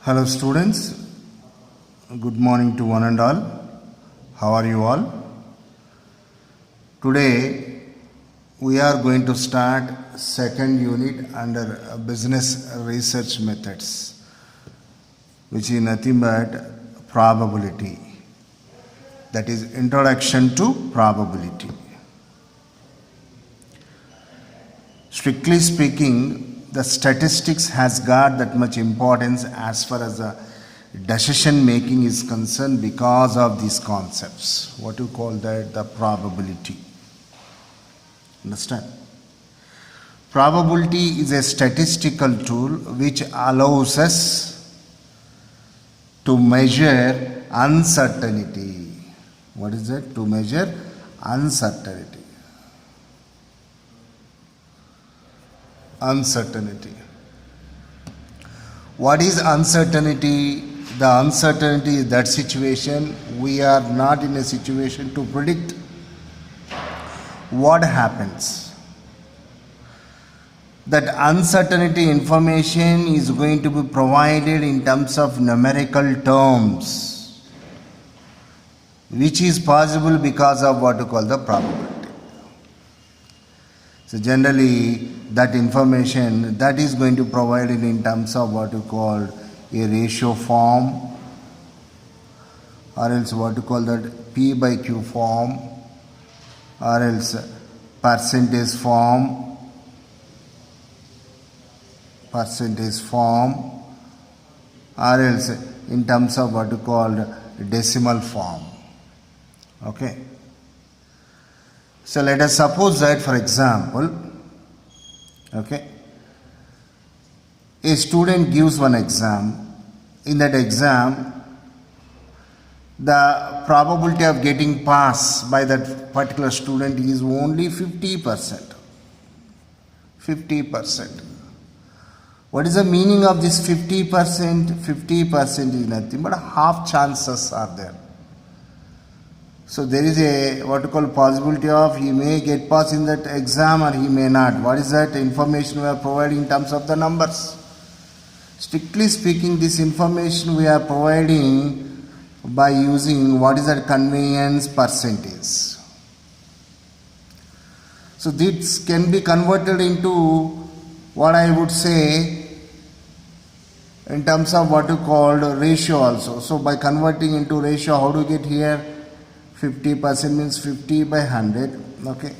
Hello students, good morning to one and all. How are you all? Today we are going to start second unit under business research methods, which is nothing but probability. That is introduction to probability. Strictly speaking, the statistics has got that much importance as far as the decision making is concerned because of these concepts. What you call that? The probability. Understand? Probability is a statistical tool which allows us to measure uncertainty. What is it? To measure uncertainty. Uncertainty. What is uncertainty? The uncertainty is that situation we are not in a situation to predict what happens. That uncertainty information is going to be provided in terms of numerical terms, which is possible because of what you call the probability. So generally, that information that is going to provide it in terms of what you call a ratio form, or else what you call that P by Q form, or else percentage form, or else in terms of what you call decimal form. Okay. So let us suppose that, for example, okay, a student gives one exam. In that exam, the probability of getting pass by that particular student is only 50%. 50%. What is the meaning of this 50%? 50% is nothing but half chances are there. So there is a what you call possibility of he may get pass in that exam or he may not. What is that information we are providing in terms of the numbers? Strictly speaking, this information we are providing by using what is that convenience percentage. So this can be converted into what I would say in terms of what you call ratio also. So by converting into ratio, how do you get here? 50% means 50 by 100. Okay,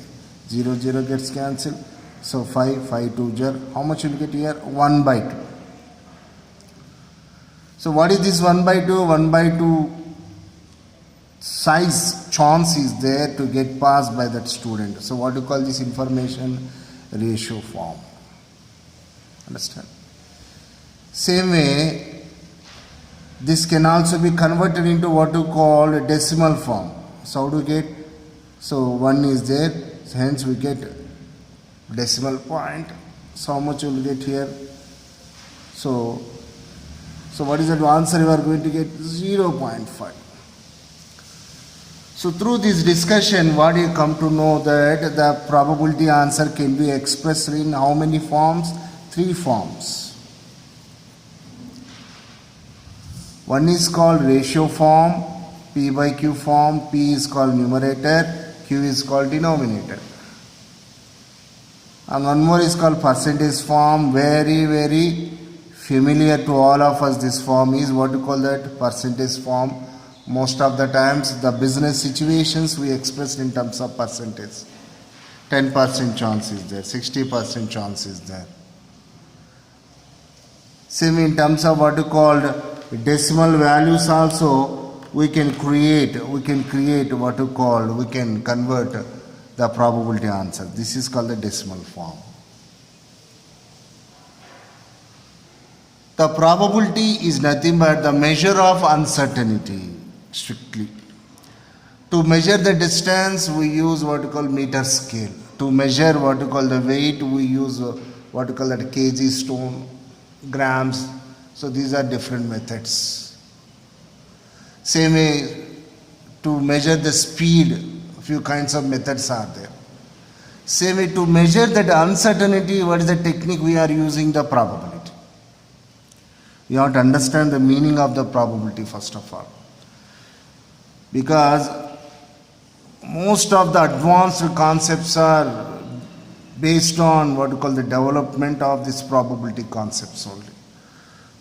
0 0 gets cancelled. So 5 5 2 0. How much will you get here? 1 by 2. So what is this 1 by 2? 1 by 2 size chance is there to get passed by that student. So what do you call this information? Ratio form. Understand? Same way, this can also be converted into what you call a decimal form. So how do we get? So 1 is there, so hence we get decimal point. So how much will we get here? So what is the answer? You are going to get 0.5. So through this discussion, what you come to know that the probability answer can be expressed in how many forms? 3 forms. One is called ratio form, P by Q form. P is called numerator, Q is called denominator. And one more is called percentage form. Very, very familiar to all of us. This form is what you call that? Percentage form. Most of the times the business situations we express in terms of percentage. 10% chance is there, 60% chance is there. Same in terms of what you call decimal values also. We can create what you call, we can convert the probability answer. This is called the decimal form. The probability is nothing but the measure of uncertainty, strictly. To measure the distance, we use what you call meter scale. To measure what you call the weight, we use what you call that kg stone, grams. So these are different methods. Same way, to measure the speed, few kinds of methods are there. Same way, to measure that uncertainty, what is the technique we are using? The probability. You have to understand the meaning of the probability first of all. Because most of the advanced concepts are based on what we call the development of this probability concepts only.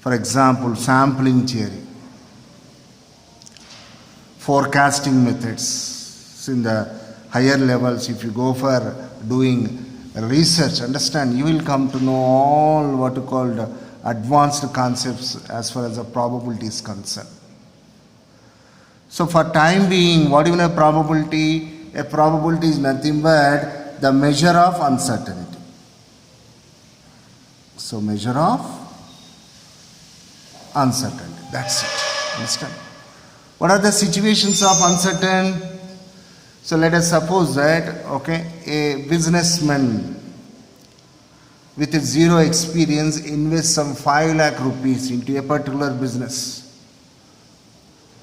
For example, sampling theory, forecasting methods. So in the higher levels, if you go for doing research, understand, you will come to know all what you call the advanced concepts as far as the probability is concerned. So for time being, what even a probability? A probability is nothing but the measure of uncertainty. So measure of uncertainty. That's it. Understand? What are the situations of uncertain? So let us suppose that, okay, a businessman with a zero experience invests some 5 lakh rupees into a particular business.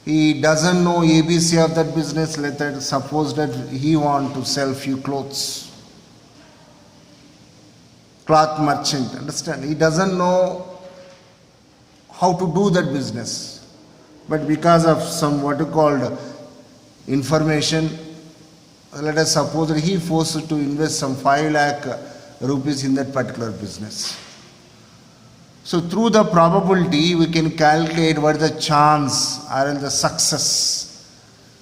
He doesn't know ABC of that business. Let us suppose that he want to sell few clothes. Cloth merchant, understand? He doesn't know how to do that business. But because of some what you called information, let us suppose that he forced to invest some 5 lakh rupees in that particular business. So through the probability, we can calculate what is the chance or the success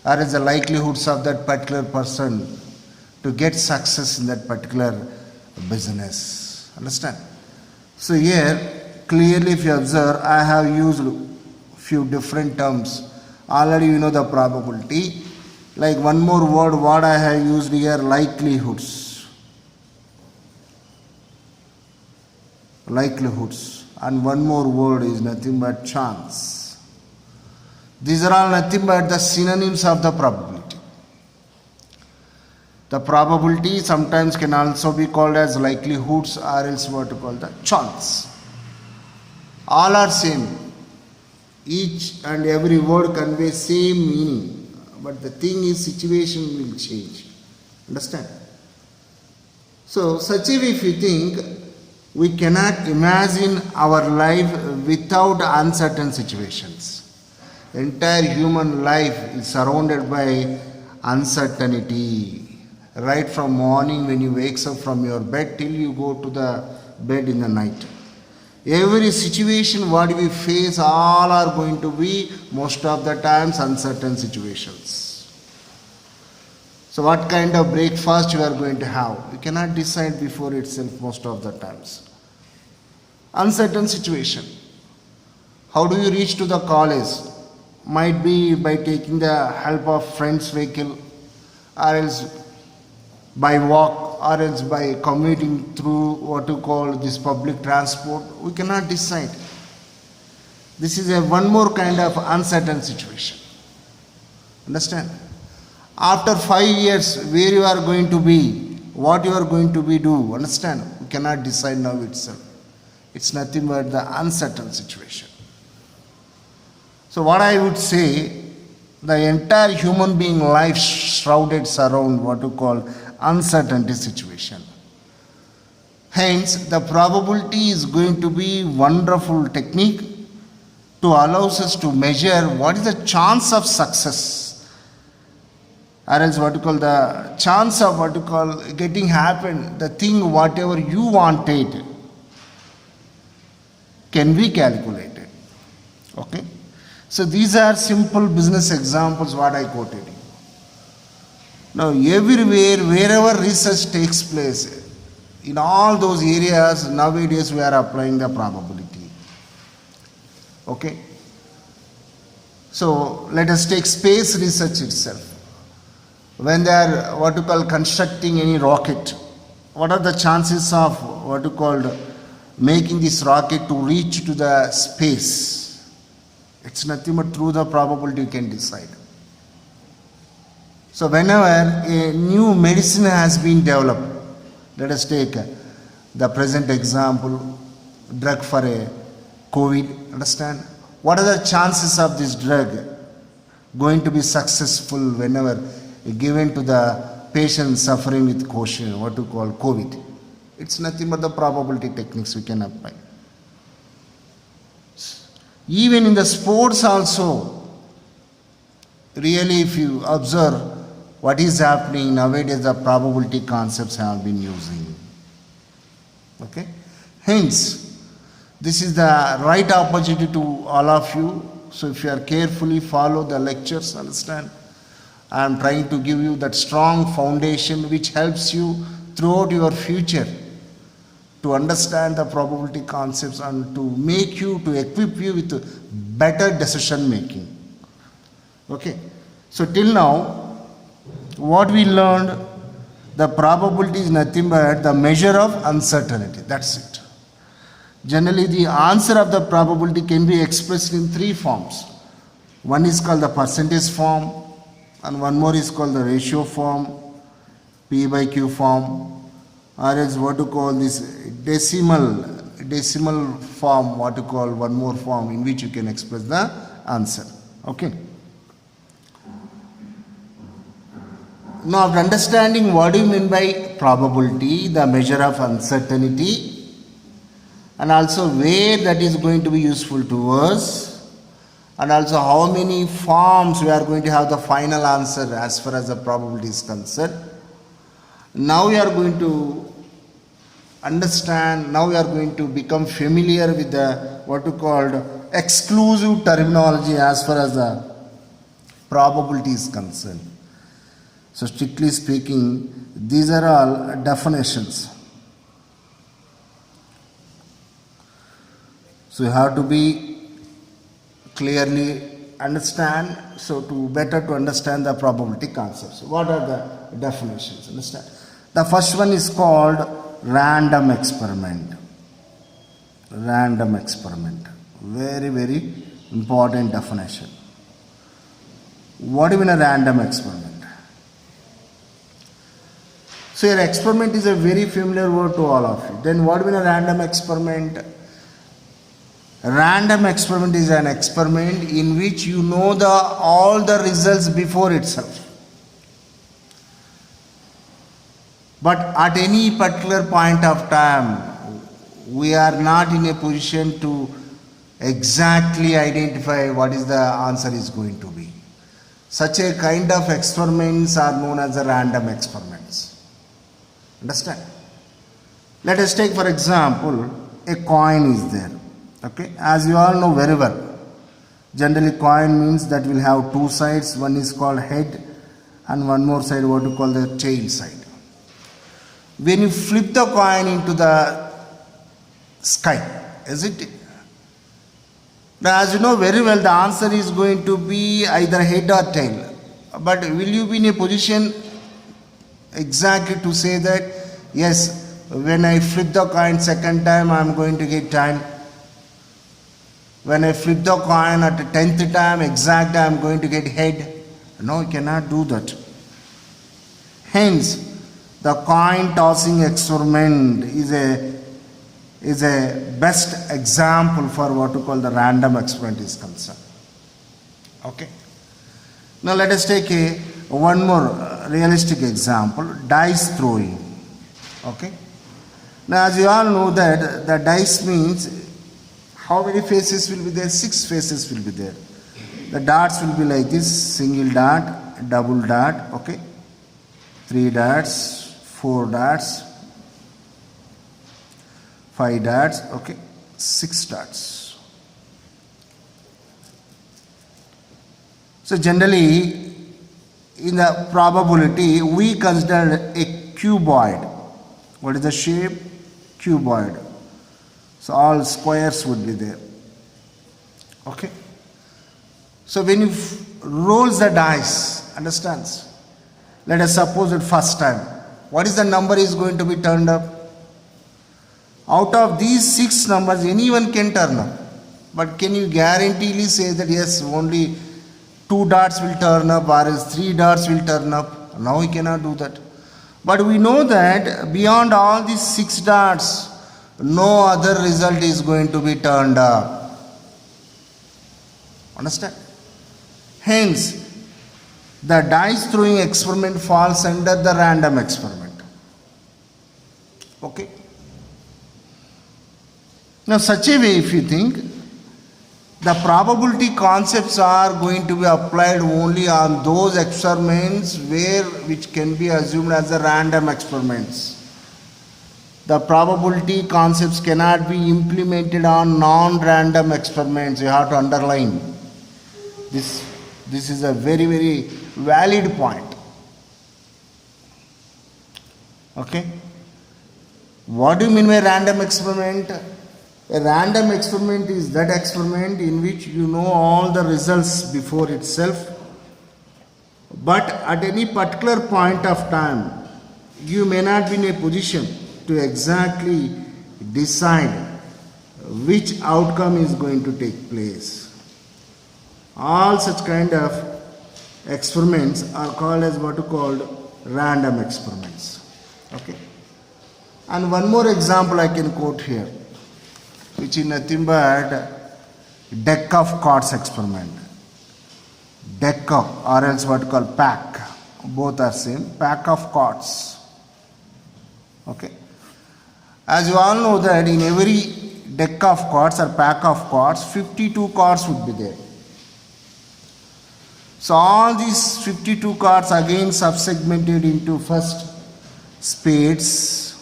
or is the likelihoods of that particular person to get success in that particular business. Understand? So here, clearly if you observe, I have used few different terms. Already you know the probability. Like one more word, what I have used here, likelihoods. Likelihoods. And one more word is nothing but chance. These are all nothing but the synonyms of the probability. The probability sometimes can also be called as likelihoods or else what to call the chance. All are same. Each and every word conveys same meaning. But the thing is, situation will change. Understand? So, such a way if you think, we cannot imagine our life without uncertain situations. The entire human life is surrounded by uncertainty. Right from morning when you wake up from your bed till you go to the bed in the night. Every situation what we face, all are going to be most of the times uncertain situations. So what kind of breakfast you are going to have? You cannot decide before itself most of the times. Uncertain situation. How do you reach to the college? Might be by taking the help of friend's vehicle, or else by walk, or else by commuting through what you call this public transport. We cannot decide. This is a one more kind of uncertain situation. Understand? After 5 years, where you are going to be, what you are going to be do, understand? We cannot decide now itself. It's nothing but the uncertain situation. So what I would say, the entire human being life shrouded around what you call uncertainty situation. Hence, the probability is going to be wonderful technique to allow us to measure what is the chance of success, or else what you call the chance of what you call getting happen, the thing whatever you wanted can be calculated. Okay? So these are simple business examples what I quoted you. Now everywhere, wherever research takes place, in all those areas, nowadays we are applying the probability. Okay? So let us take space research itself. When they are what you call constructing any rocket, what are the chances of what you call making this rocket to reach to the space? It's nothing but through the probability you can decide. So whenever a new medicine has been developed, let us take the present example, drug for a COVID, understand? What are the chances of this drug going to be successful whenever given to the patient suffering with what you call COVID? It's nothing but the probability techniques we can apply. Even in the sports also, really if you observe what is happening nowadays, the probability concepts have been using. Okay? Hence, this is the right opportunity to all of you. So if you are carefully follow the lectures, understand, I am trying to give you that strong foundation which helps you throughout your future to understand the probability concepts and to make you, to equip you with better decision making. Okay? So till now, what we learned, the probability is nothing but the measure of uncertainty. That's it. Generally, the answer of the probability can be expressed in three forms. One is called the percentage form, and one more is called the ratio form, P by Q form, or else what to call this decimal form, what to call one more form in which you can express the answer. Okay. Now, after understanding what do you mean by probability, the measure of uncertainty, and also where that is going to be useful to us, and also how many forms we are going to have the final answer as far as the probability is concerned. Now we are going to understand, now we are going to become familiar with the what we called exclusive terminology as far as the probability is concerned. So strictly speaking, these are all definitions. So you have to be clearly understand, so to better to understand the probability concepts. What are the definitions? Understand? The first one is called random experiment. Random experiment. Very, very important definition. What do you mean a random experiment? So your experiment is a very familiar word to all of you. Then what do you mean a random experiment? A random experiment is an experiment in which you know all the results before itself. But at any particular point of time, we are not in a position to exactly identify what is the answer is going to be. Such a kind of experiments are known as the random experiments. Understand? Let us take for example, a coin is there. Okay, as you all know very well, generally coin means that will have two sides. One is called head and one more side what you call the tail side. When you flip the coin into the sky, is it? Now as you know very well, the answer is going to be either head or tail. But will you be in a position exactly to say that yes, when I flip the coin second time I am going to get tail? When I flip the coin at the 10th time, exact I am going to get head. No, you cannot do that. Hence, the coin tossing experiment is a best example for what we call the random experiment is concerned. Okay. Now let us take one more realistic example, dice throwing. Okay. Now as you all know that the dice means how many faces will be there? 6 faces will be there. The darts will be like this, single dart, double dart, okay, 3 darts, 4 darts, 5 darts, okay, 6 darts. So generally, in the probability, we consider a cuboid. What is the shape? Cuboid. So all squares would be there. Okay. So when you roll the dice, understands? Let us suppose that first time. What is the number is going to be turned up? Out of these 6 numbers, anyone can turn up. But can you guaranteely say that yes, only 2 darts will turn up or else 3 darts will turn up? Now we cannot do that. But we know that beyond all these 6 darts, no other result is going to be turned up. Understand? Hence, the dice throwing experiment falls under the random experiment. Okay? Now, such a way, if you think, The probability concepts are going to be applied only on those experiments which can be assumed as a random experiments. The probability concepts cannot be implemented on non-random experiments. You have to underline this. This is a very, very valid point. Okay. What do you mean by random experiment? A random experiment is that experiment in which you know all the results before itself, but at any particular point of time, you may not be in a position to exactly decide which outcome is going to take place. All such kind of experiments are called as what are called random experiments. Okay. And one more example I can quote here, which is nothing but deck of cards experiment. Deck of, or else what call pack, both are same, pack of cards. Okay. As you all know that in every deck of cards or pack of cards, 52 cards would be there. So all these 52 cards again subsegmented into first spades,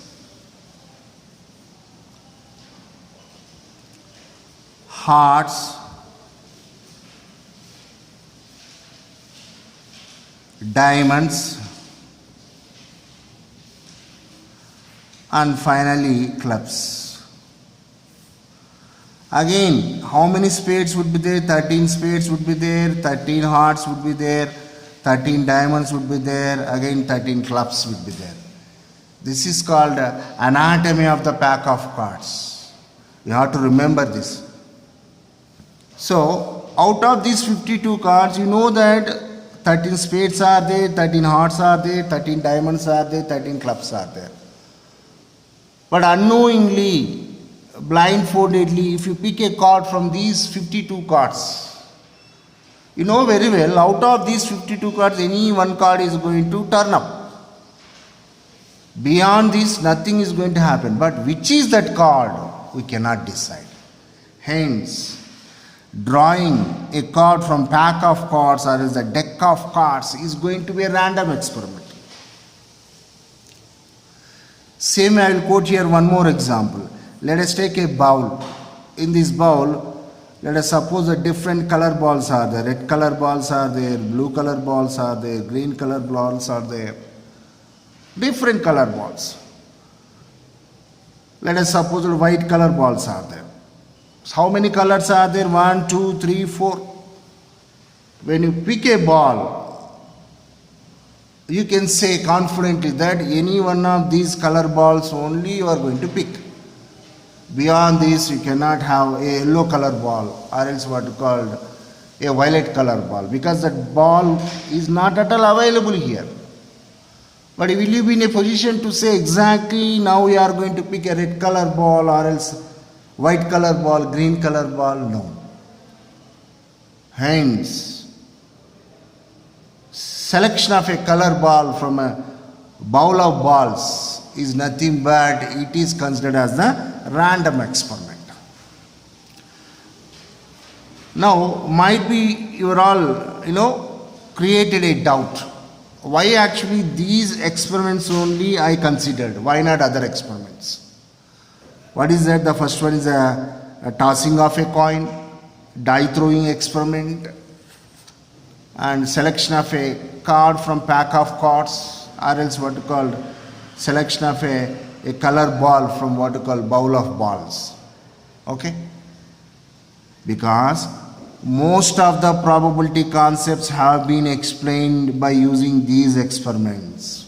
hearts, diamonds, and finally clubs. Again, how many spades would be there? 13 spades would be there, 13 hearts would be there, 13 diamonds would be there, again 13 clubs would be there. This is called anatomy of the pack of cards. You have to remember this. So, out of these 52 cards, you know that 13 spades are there, 13 hearts are there, 13 diamonds are there, 13 clubs are there. But unknowingly, blindfoldedly, if you pick a card from these 52 cards, you know very well, out of these 52 cards, any one card is going to turn up. Beyond this, nothing is going to happen. But which is that card? We cannot decide. Hence, drawing a card from pack of cards or as a deck of cards is going to be a random experiment. Same, I will quote here one more example. Let us take a bowl. In this bowl, let us suppose that different color balls are there. Red color balls are there, blue color balls are there, green color balls are there. Different color balls. Let us suppose that white color balls are there. So how many colors are there? 1, 2, 3, 4. When you pick a ball, you can say confidently that any one of these color balls only you are going to pick. Beyond this, you cannot have a yellow color ball or else what is called a violet color ball, because that ball is not at all available here. But will you be in a position to say exactly now we are going to pick a red color ball or else white color ball, green color ball? No. Hence, selection of a color ball from a bowl of balls is nothing but it is considered as the random experiment. Now, might be you are all, created a doubt. Why actually these experiments only I considered? Why not other experiments? What is that? The first one is a tossing of a coin, die throwing experiment, and selection of a card from pack of cards, or else what you call selection of a color ball from what you call bowl of balls. Okay? Because most of the probability concepts have been explained by using these experiments.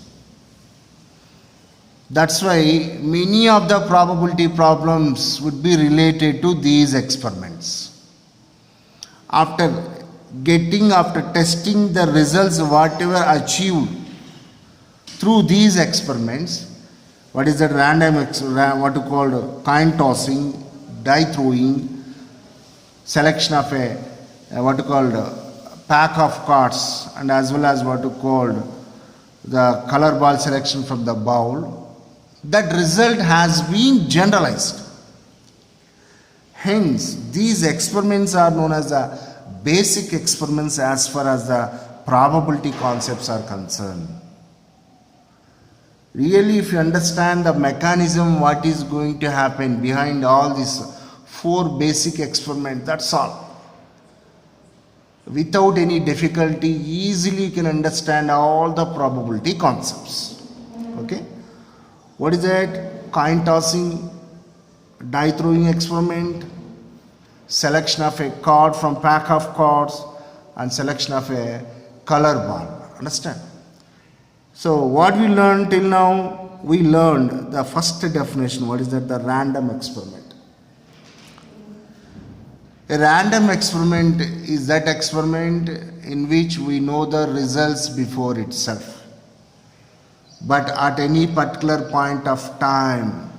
That's why many of the probability problems would be related to these experiments. After testing the results, whatever achieved through these experiments, what is that what you call coin tossing, die throwing, selection of a what you called pack of cards, and as well as what you called the color ball selection from the bowl, that result has been generalized. Hence, these experiments are known as the basic experiments as far as the probability concepts are concerned. Really, if you understand the mechanism, what is going to happen behind all these four basic experiments, that's all. Without any difficulty, easily you can understand all the probability concepts. Okay? What is that? Coin tossing, die throwing experiment, selection of a card from pack of cards, and selection of a color ball. Understand? So what we learned till now, we learned the first definition. What is that? The random experiment. A random experiment is that experiment in which we know the results before itself. But at any particular point of time,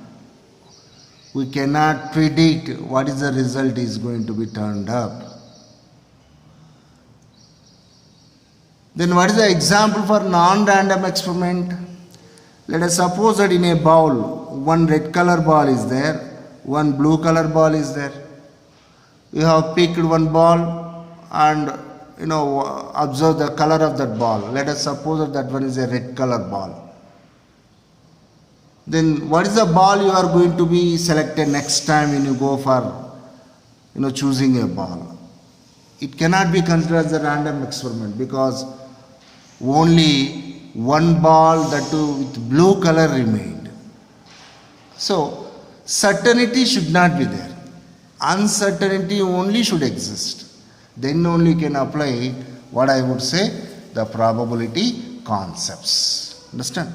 we cannot predict what is the result is going to be turned up. Then what is the example for non-random experiment? Let us suppose that in a bowl, one red color ball is there, one blue color ball is there. You have picked one ball and observe the color of that ball. Let us suppose that that one is a red color ball. Then what is the ball you are going to be selected next time when you go for choosing a ball? It cannot be considered as a random experiment because only one ball, that too with blue color, remained. So certainty should not be there. Uncertainty only should exist. Then only you can apply what I would say the probability concepts. Understand?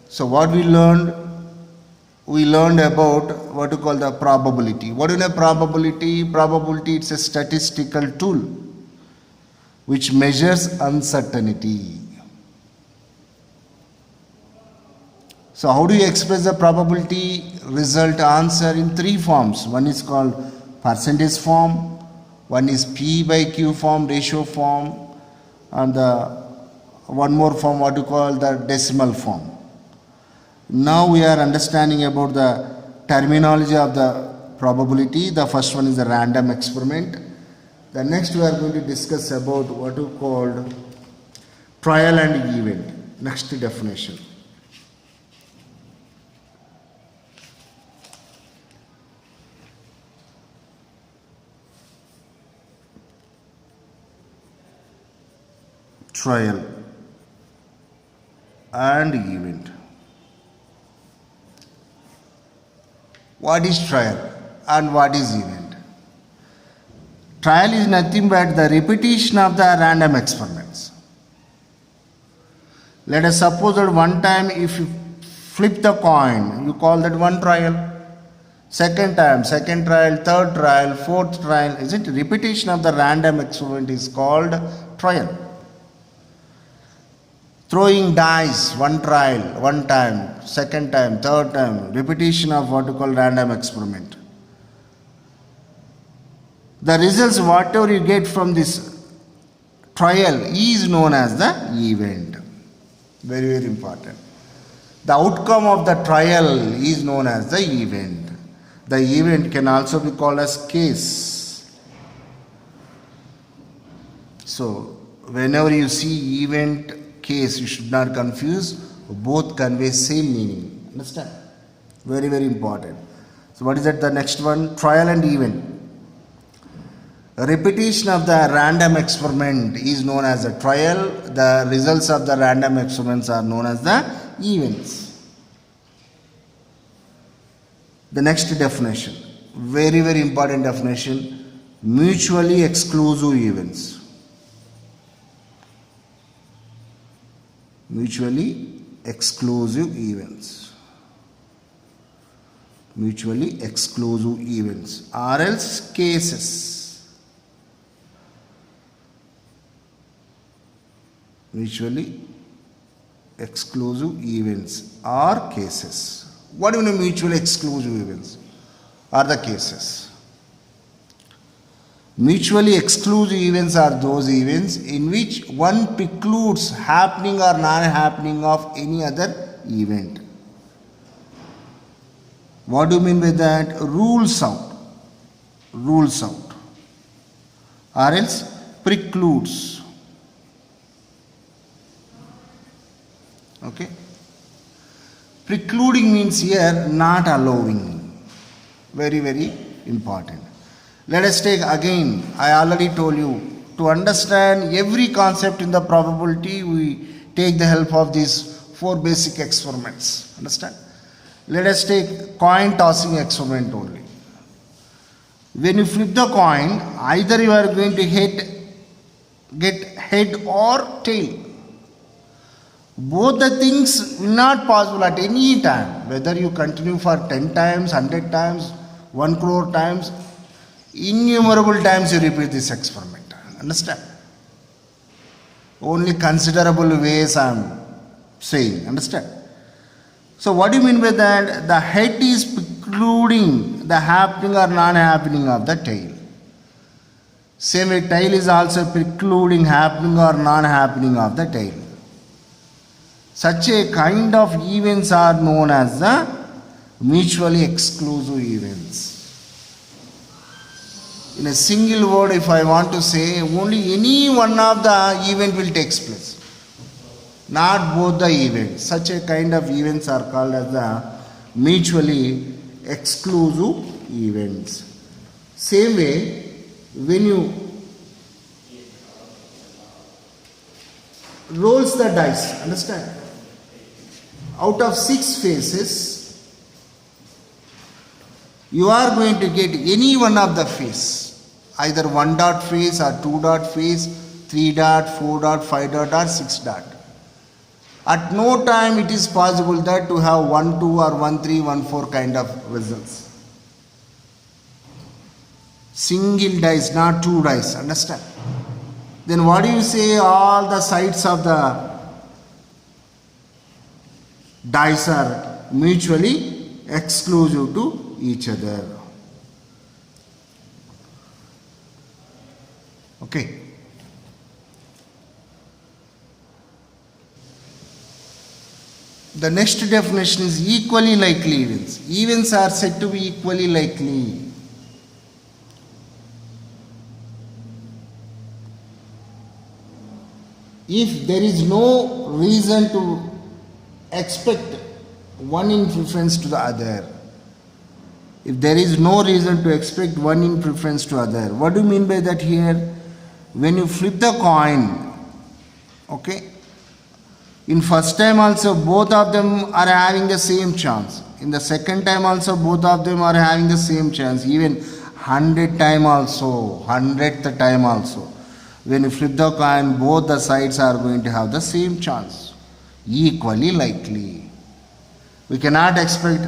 So what we learned about what you call the probability. What is a probability? Probability, it's a statistical tool which measures uncertainty. So how do you express the probability result answer? In three forms. One is called percentage form, one is P by Q form, ratio form, and the one more form what you call the decimal form. Now we are understanding about the terminology of the probability. The first one is the random experiment. The next we are going to discuss about what you called trial and event. Next definition. Trial and event. What is trial and what is event? Trial is nothing but the repetition of the random experiments. Let us suppose that one time if you flip the coin, you call that one trial. Second time, second trial, third trial, fourth trial. Is it repetition of the random experiment is called trial. Throwing dice, one trial, one time, second time, third time, repetition of what you call random experiment. The results, whatever you get from this trial, is known as the event. Very, very important. The outcome of the trial is known as the event. The event can also be called as case. So, whenever you see event, case, you should not confuse. Both convey same meaning. Understand? Very, very important. So what is that? The next one, trial and event. A repetition of the random experiment is known as a trial. The results of the random experiments are known as the events. The next definition, very, very important definition, mutually exclusive events. Mutually exclusive events. Mutually exclusive events or else cases. Mutually exclusive events or cases. What do you mean mutually exclusive events or the cases? Mutually exclusive events are those events in which one precludes happening or non-happening of any other event. What do you mean by that? Rules out, or else precludes. Okay? Precluding means here not allowing. Very, very important. Let us take again, I already told you, to understand every concept in the probability, we take the help of these 4 basic experiments. Understand? Let us take coin tossing experiment only. When you flip the coin, either you are going to get head or tail. Both the things will not possible at any time. Whether you continue for 10 times, 100 times, 1 crore times, innumerable times you repeat this experiment. Understand? Only considerable ways I am saying. Understand? So what do you mean by that? The head is precluding the happening or non-happening of the tail. Same way tail is also precluding happening or non-happening of the tail. Such a kind of events are known as the mutually exclusive events. In a single word, if I want to say, only any one of the event will take place. Not both the events. Such a kind of events are called as the mutually exclusive events. Same way, when you rolls the dice, understand? Out of 6 faces, you are going to get any one of the face. Either 1 dot face or 2 dot face, 3 dot, 4 dot, 5 dot or 6 dot. At no time it is possible that to have 1, 2 or 1, 3, 1, 4 kind of results. Single dice, not 2 dice, understand? Then what do you say? All the sides of the dice are mutually exclusive to each other. Okay. The next definition is equally likely events. Events are said to be equally likely. If there is no reason to expect one in preference to the other. If there is no reason to expect one in preference to other. What do you mean by that here? When you flip the coin, okay, in first time also both of them are having the same chance. In the second time also both of them are having the same chance. Even 100th time also, 100th time also. When you flip the coin, both the sides are going to have the same chance. Equally likely. We cannot expect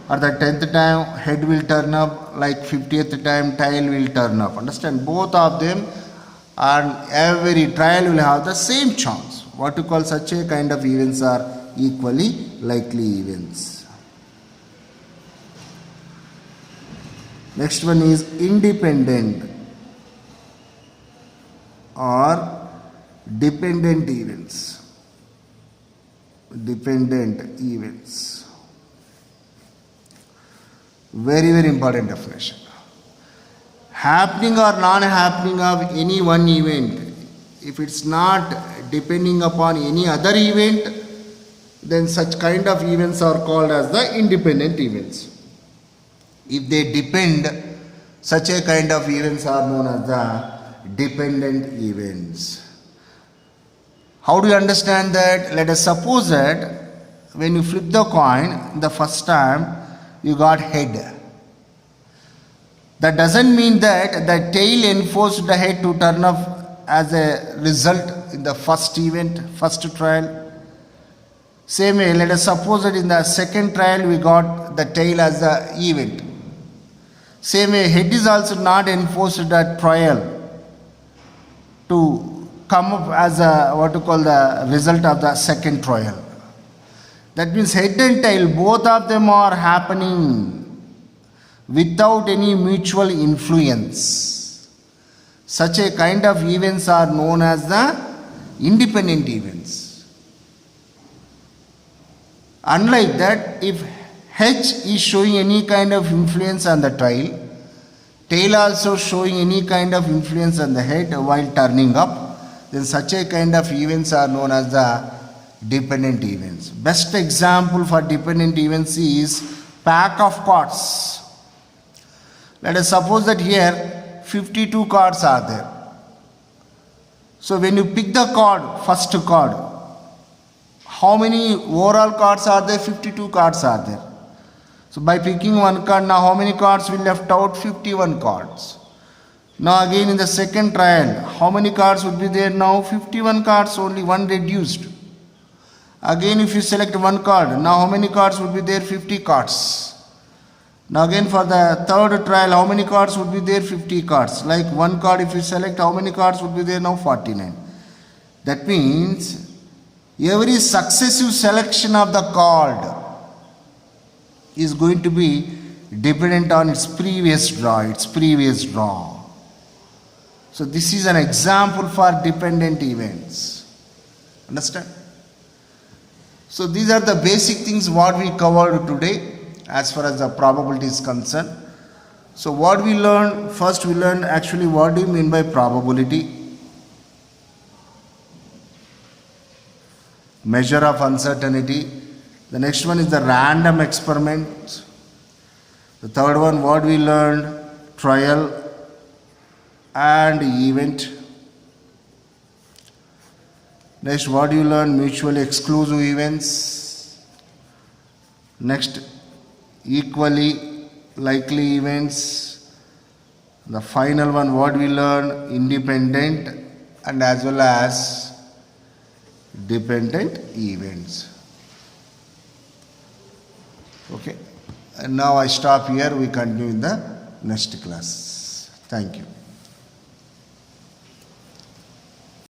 at the 10th time head will turn up, like 50th time tail will turn up. Understand? Both of them and every trial will have the same chance. What to call such a kind of events are equally likely events. Next one is independent or dependent events. Dependent events. Very, very important definition. Happening or non-happening of any one event, if it's not depending upon any other event, then such kind of events are called as the independent events. If they depend, such a kind of events are known as the dependent events. How do you understand that? Let us suppose that when you flip the coin the first time you got head. That doesn't mean that the tail enforced the head to turn up as a result in the first event, first trial. Same way, let us suppose that in the second trial we got the tail as the event. Same way, head is also not enforced that trial to come up as a what to call the result of the second trial. That means head and tail, both of them are happening without any mutual influence. Such a kind of events are known as the independent events. Unlike that, if H is showing any kind of influence on the tail also showing any kind of influence on the head while turning up, then such a kind of events are known as the dependent events. Best example for dependent events is pack of cards. Let us suppose that here 52 cards are there. So when you pick the card, first card, how many overall cards are there? 52 cards are there. So by picking one card, now how many cards will left out? 51 cards. Now again in the second trial, how many cards would be there now? 51 cards, only one reduced. Again if you select one card, now how many cards would be there? 50 cards. Now again for the third trial, how many cards would be there? 50 cards. Like one card if you select, how many cards would be there now? 49. That means every successive selection of the card is going to be dependent on its previous draw. So this is an example for dependent events. Understand? So these are the basic things what we covered today as far as the probability is concerned. So what we learned, first we learned actually what do you mean by probability, measure of uncertainty. The next one is the random experiment. The third one, what we learned, trial and event. Next, what you learn, mutually exclusive events. Next, equally likely events. The final one, what we learn, independent and as well as dependent events. Okay, and now I stop here. We continue in the next class. Thank you.